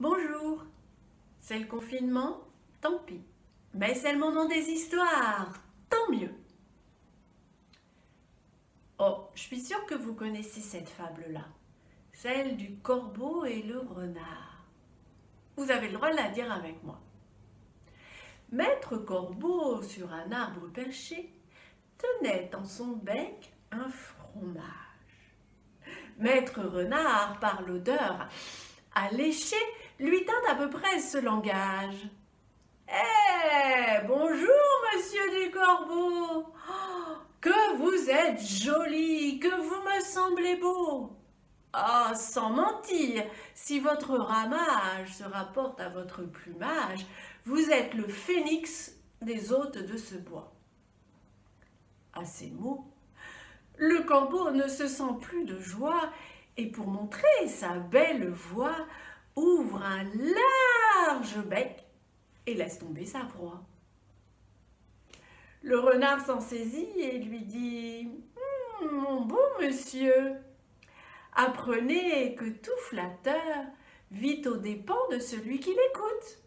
Bonjour, c'est le confinement, tant pis. Mais c'est le moment des histoires, tant mieux. Oh, je suis sûre que vous connaissez cette fable-là, celle du corbeau et le renard. Vous avez le droit de la dire avec moi. Maître Corbeau, sur un arbre perché, tenait dans son bec un fromage. Maître Renard, par l'odeur alléchée, lui tint à peu près ce langage. Eh, bonjour, monsieur du Corbeau. Oh, que vous êtes joli, que vous me semblez beau. Ah, sans mentir, si votre ramage se rapporte à votre plumage, vous êtes le phénix des hôtes de ce bois. À ces mots, le corbeau ne se sent plus de joie et pour montrer sa belle voix, ouvre un large bec et laisse tomber sa proie. Le renard s'en saisit et lui dit « Mon bon monsieur, apprenez que tout flatteur vit aux dépens de celui qui l'écoute.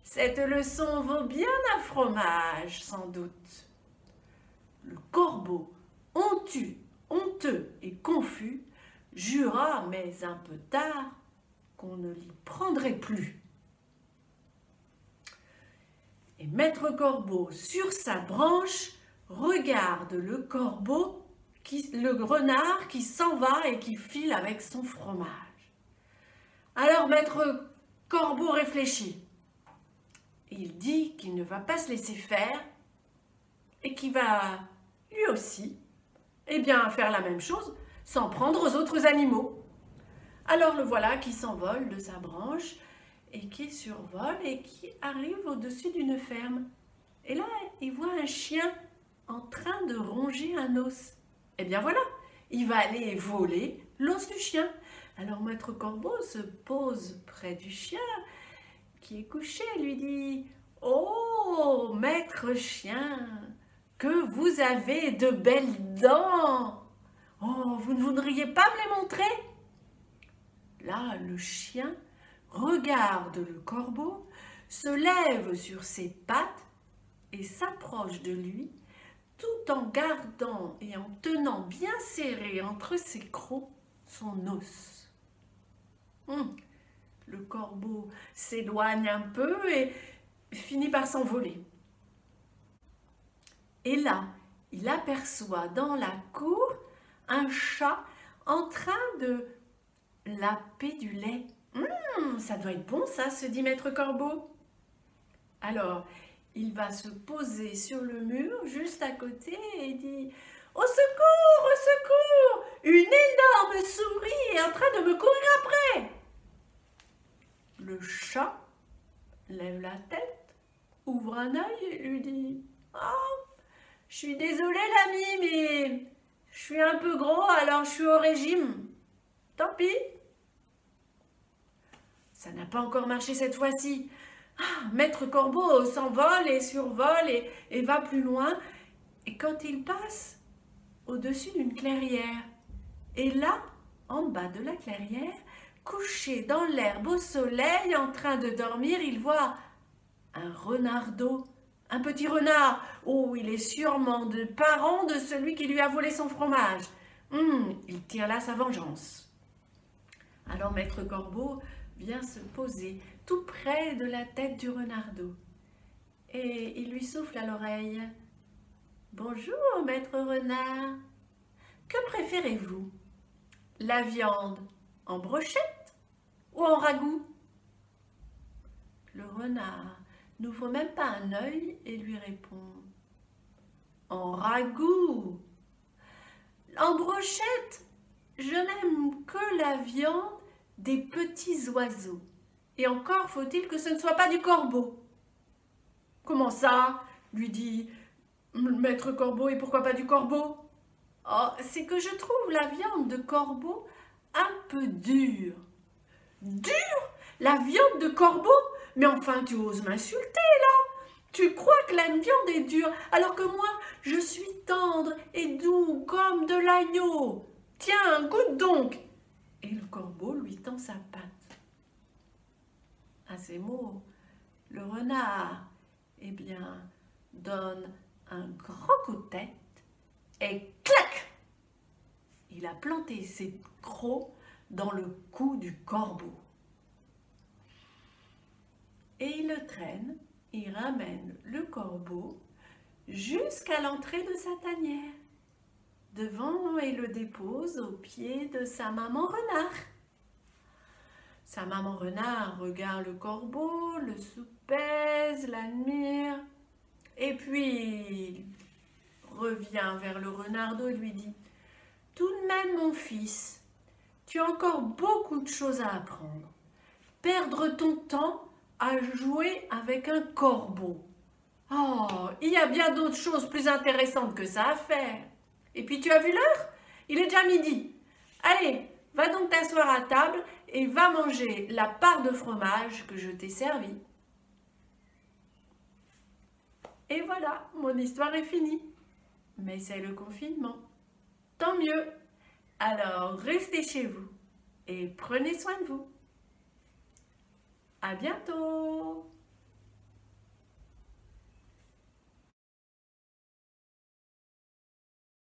Cette leçon vaut bien un fromage, sans doute. » Le corbeau, honteux et confus, jura, mais un peu tard, qu'on ne l'y prendrait plus. Et Maître Corbeau, sur sa branche, regarde le renard qui s'en va et qui file avec son fromage. Alors Maître Corbeau réfléchit. Il dit qu'il ne va pas se laisser faire et qu'il va, lui aussi, faire la même chose, s'en prendre aux autres animaux. Alors le voilà qui s'envole de sa branche et qui survole et qui arrive au-dessus d'une ferme. Et là, il voit un chien en train de ronger un os. Eh bien voilà, il va aller voler l'os du chien. Alors Maître Corbeau se pose près du chien qui est couché et lui dit « Oh, maître chien, que vous avez de belles dents! Oh, vous ne voudriez pas me les montrer ?» Là, le chien regarde le corbeau, se lève sur ses pattes et s'approche de lui, tout en gardant et en tenant bien serré entre ses crocs son os. Le corbeau s'éloigne un peu et finit par s'envoler. Et là, il aperçoit dans la cour un chat en train de laper du lait. Ça doit être bon ça, se dit Maître Corbeau. Alors, il va se poser sur le mur juste à côté et dit « Au secours, au secours! Une énorme souris est en train de me courir après !» Le chat lève la tête, ouvre un œil et lui dit « Oh, je suis désolé l'ami, mais je suis un peu gros, alors je suis au régime. Tant pis. » Ça n'a pas encore marché cette fois-ci. Maître Corbeau s'envole et survole et va plus loin. Et quand il passe au-dessus d'une clairière, et là, en bas de la clairière, couché dans l'herbe au soleil, en train de dormir, il voit un renardeau, un petit renard. Oh, il est sûrement le parent de celui qui lui a volé son fromage. Il tient là sa vengeance. Alors Maître Corbeau vient se poser tout près de la tête du renardeau. Et il lui souffle à l'oreille. « Bonjour, maître renard. Que préférez-vous? La viande en brochette ou en ragoût ?» Le renard n'ouvre même pas un œil et lui répond. « En ragoût. En brochette, je n'aime que la viande des petits oiseaux. Et encore faut-il que ce ne soit pas du corbeau. »« Comment ça ?» lui dit Maître Corbeau, et pourquoi pas du corbeau ? « Oh, c'est que je trouve la viande de corbeau un peu dure. »« Dure ? La viande de corbeau ? Mais enfin, tu oses m'insulter là ? Tu crois que la viande est dure, alors que moi, je suis tendre et doux comme de l'agneau. Tiens, goûte donc !» Et le corbeau lui tend sa patte. À ces mots, le renard, eh bien, donne un grand coup de tête et clac! Il a planté ses crocs dans le cou du corbeau. Et il le traîne, il ramène le corbeau jusqu'à l'entrée de sa tanière, devant et le dépose au pied de sa maman renard. Sa maman renard regarde le corbeau, le soupèse, l'admire, et puis revient vers le renardeau et lui dit « Tout de même, mon fils, tu as encore beaucoup de choses à apprendre. Perdre ton temps à jouer avec un corbeau. Oh, il y a bien d'autres choses plus intéressantes que ça à faire. Et puis tu as vu l'heure? Il est déjà midi. Allez, va donc t'asseoir à table et va manger la part de fromage que je t'ai servie. » Et voilà, mon histoire est finie. Mais c'est le confinement. Tant mieux. Alors, restez chez vous et prenez soin de vous. À bientôt!